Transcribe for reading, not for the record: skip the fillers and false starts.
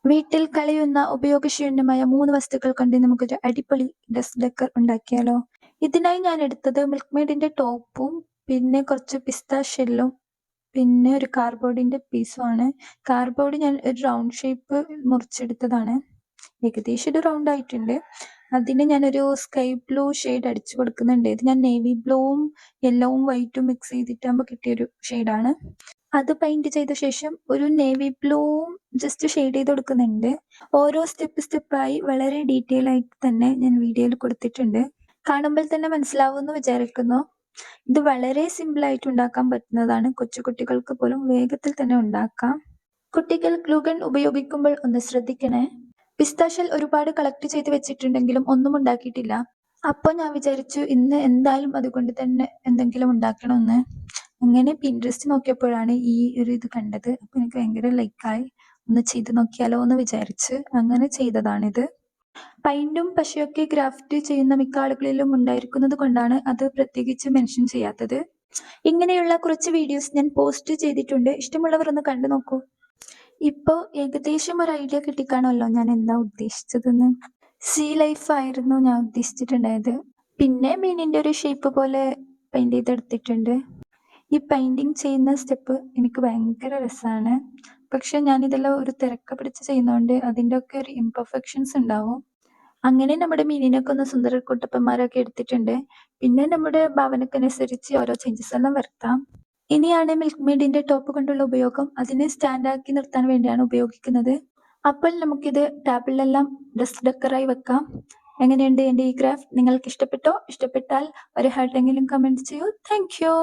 വീട്ടിൽ കളിയുന്ന ഉപയോഗശൂന്യമായ 3 വസ്തുക്കൾ കൊണ്ട് നമുക്കൊരു അടിപൊളി ഡെസ്ക് ഡെക്കർ ഉണ്ടാക്കിയാലോ? ഇതിനായി ഞാൻ എടുത്തത് മിൽക്ക് മെയ്ഡിന്റെ ടോപ്പും പിന്നെ കുറച്ച് പിസ്ത ഷെല്ലും പിന്നെ ഒരു കാർഡ്ബോർഡിന്റെ പീസുമാണ്. കാർഡ്ബോർഡ് ഞാൻ ഒരു റൗണ്ട് ഷേപ്പ് മുറിച്ചെടുത്തതാണ്. ഏകദേശം ഒരു റൗണ്ട് ആയിട്ടുണ്ട്. അതിന് ഞാനൊരു സ്കൈ ബ്ലൂ ഷെയ്ഡ് അടിച്ചു കൊടുക്കുന്നുണ്ട്. ഇത് ഞാൻ നേവി ബ്ലൂവും യെല്ലോവും വൈറ്റും മിക്സ് ചെയ്തിട്ടാകുമ്പോൾ കിട്ടിയൊരു ഷെയ്ഡാണ്. അത് പെയിന്റ് ചെയ്ത ശേഷം ഒരു നേവി ബ്ലൂവും ജസ്റ്റ് ഷെയ്ഡ് ചെയ്ത് കൊടുക്കുന്നുണ്ട്. ഓരോ സ്റ്റെപ്പായി വളരെ ഡീറ്റെയിൽ ആയിട്ട് തന്നെ ഞാൻ വീഡിയോയിൽ കൊടുത്തിട്ടുണ്ട്. കാണുമ്പോൾ തന്നെ മനസ്സിലാവുമെന്ന് വിചാരിക്കുന്നു. ഇത് വളരെ സിമ്പിൾ ആയിട്ട് ഉണ്ടാക്കാൻ പറ്റുന്നതാണ്. കൊച്ചു കുട്ടികൾക്ക് പോലും വേഗത്തിൽ തന്നെ ഉണ്ടാക്കാം. കുട്ടികൾ ഗ്ലൂ ഗൺ ഉപയോഗിക്കുമ്പോൾ ഒന്ന് ശ്രദ്ധിക്കണേ. പിസ്താഷ്യൽ ഒരുപാട് കളക്ട് ചെയ്ത് വെച്ചിട്ടുണ്ടെങ്കിലും ഒന്നും ഉണ്ടാക്കിയിട്ടില്ല. അപ്പോൾ ഞാൻ വിചാരിച്ചു ഇന്ന് എന്തായാലും അതുകൊണ്ട് തന്നെ എന്തെങ്കിലും ഉണ്ടാക്കണമെന്ന്. അങ്ങനെ പിൻട്രസ്റ്റ് നോക്കിയപ്പോഴാണ് ഈ ഒരു ഇത് കണ്ടത്. അപ്പോൾ എനിക്ക് ഭയങ്കര ലൈക്കായി. ഒന്ന് ചെയ്ത് നോക്കിയാലോ എന്ന് വിചാരിച്ച് അങ്ങനെ ചെയ്തതാണിത്. പെയിന്റും പശയൊക്കെ ഗ്രാഫ്റ്റ് ചെയ്യുന്ന മിക്ക ആളുകളിലും ഉണ്ടായിരിക്കുന്നത് കൊണ്ടാണ് അത് പ്രത്യേകിച്ച് മെൻഷൻ ചെയ്യാത്തത്. ഇങ്ങനെയുള്ള കുറച്ച് വീഡിയോസ് ഞാൻ പോസ്റ്റ് ചെയ്തിട്ടുണ്ട്. ഇഷ്ടമുള്ളവർ ഒന്ന് കണ്ടു നോക്കൂ. ഇപ്പോൾ ഏകദേശം ഒരു ഐഡിയ കിട്ടിക്കാണുമല്ലോ ഞാൻ എന്താ ഉദ്ദേശിച്ചതെന്ന്. സീ ലൈഫ് ആയിരുന്നു ഞാൻ ഉദ്ദേശിച്ചിട്ടുണ്ടായത്. പിന്നെ മീനിന്റെ ഒരു ഷേപ്പ് പോലെ പെയിന്റ് ചെയ്തെടുത്തിട്ടുണ്ട്. ഈ പെയിന്റിങ് ചെയ്യുന്ന സ്റ്റെപ്പ് എനിക്ക് ഭയങ്കര രസമാണ്. പക്ഷെ ഞാനിതെല്ലാം ഒരു തിരക്ക് പിടിച്ച് ചെയ്യുന്നതുകൊണ്ട് അതിൻ്റെ ഒക്കെ ഒരു ഇംപെർഫെക്ഷൻസ് ഉണ്ടാവും. അങ്ങനെ നമ്മുടെ മീനിനൊക്കെ ഒന്ന് സുന്ദര കുട്ടപ്പന്മാരൊക്കെ എടുത്തിട്ടുണ്ട്. പിന്നെ നമ്മുടെ ഭാവനക്കനുസരിച്ച് ഓരോ ചേഞ്ചസ് എല്ലാം വരുത്താം. ഇനിയാണ് മിൽക്ക് മെയ്ഡിന്റെ ടോപ്പ് കൊണ്ടുള്ള ഉപയോഗം. അതിനെ സ്റ്റാൻഡാക്കി നിർത്താൻ വേണ്ടിയാണ് ഉപയോഗിക്കുന്നത്. അപ്പോൾ നമുക്കിത് ടേബിളിലെല്ലാം ഡെസ്ക് ഡെക്കറായി വെക്കാം. എങ്ങനെയുണ്ട് എൻ്റെ ഈ ക്രാഫ്റ്റ്? നിങ്ങൾക്ക് ഇഷ്ടപ്പെട്ടോ? ഇഷ്ടപ്പെട്ടാൽ ഒരു ഹാർട്ടെങ്കിലും കമന്റ് ചെയ്യൂ. Thank you.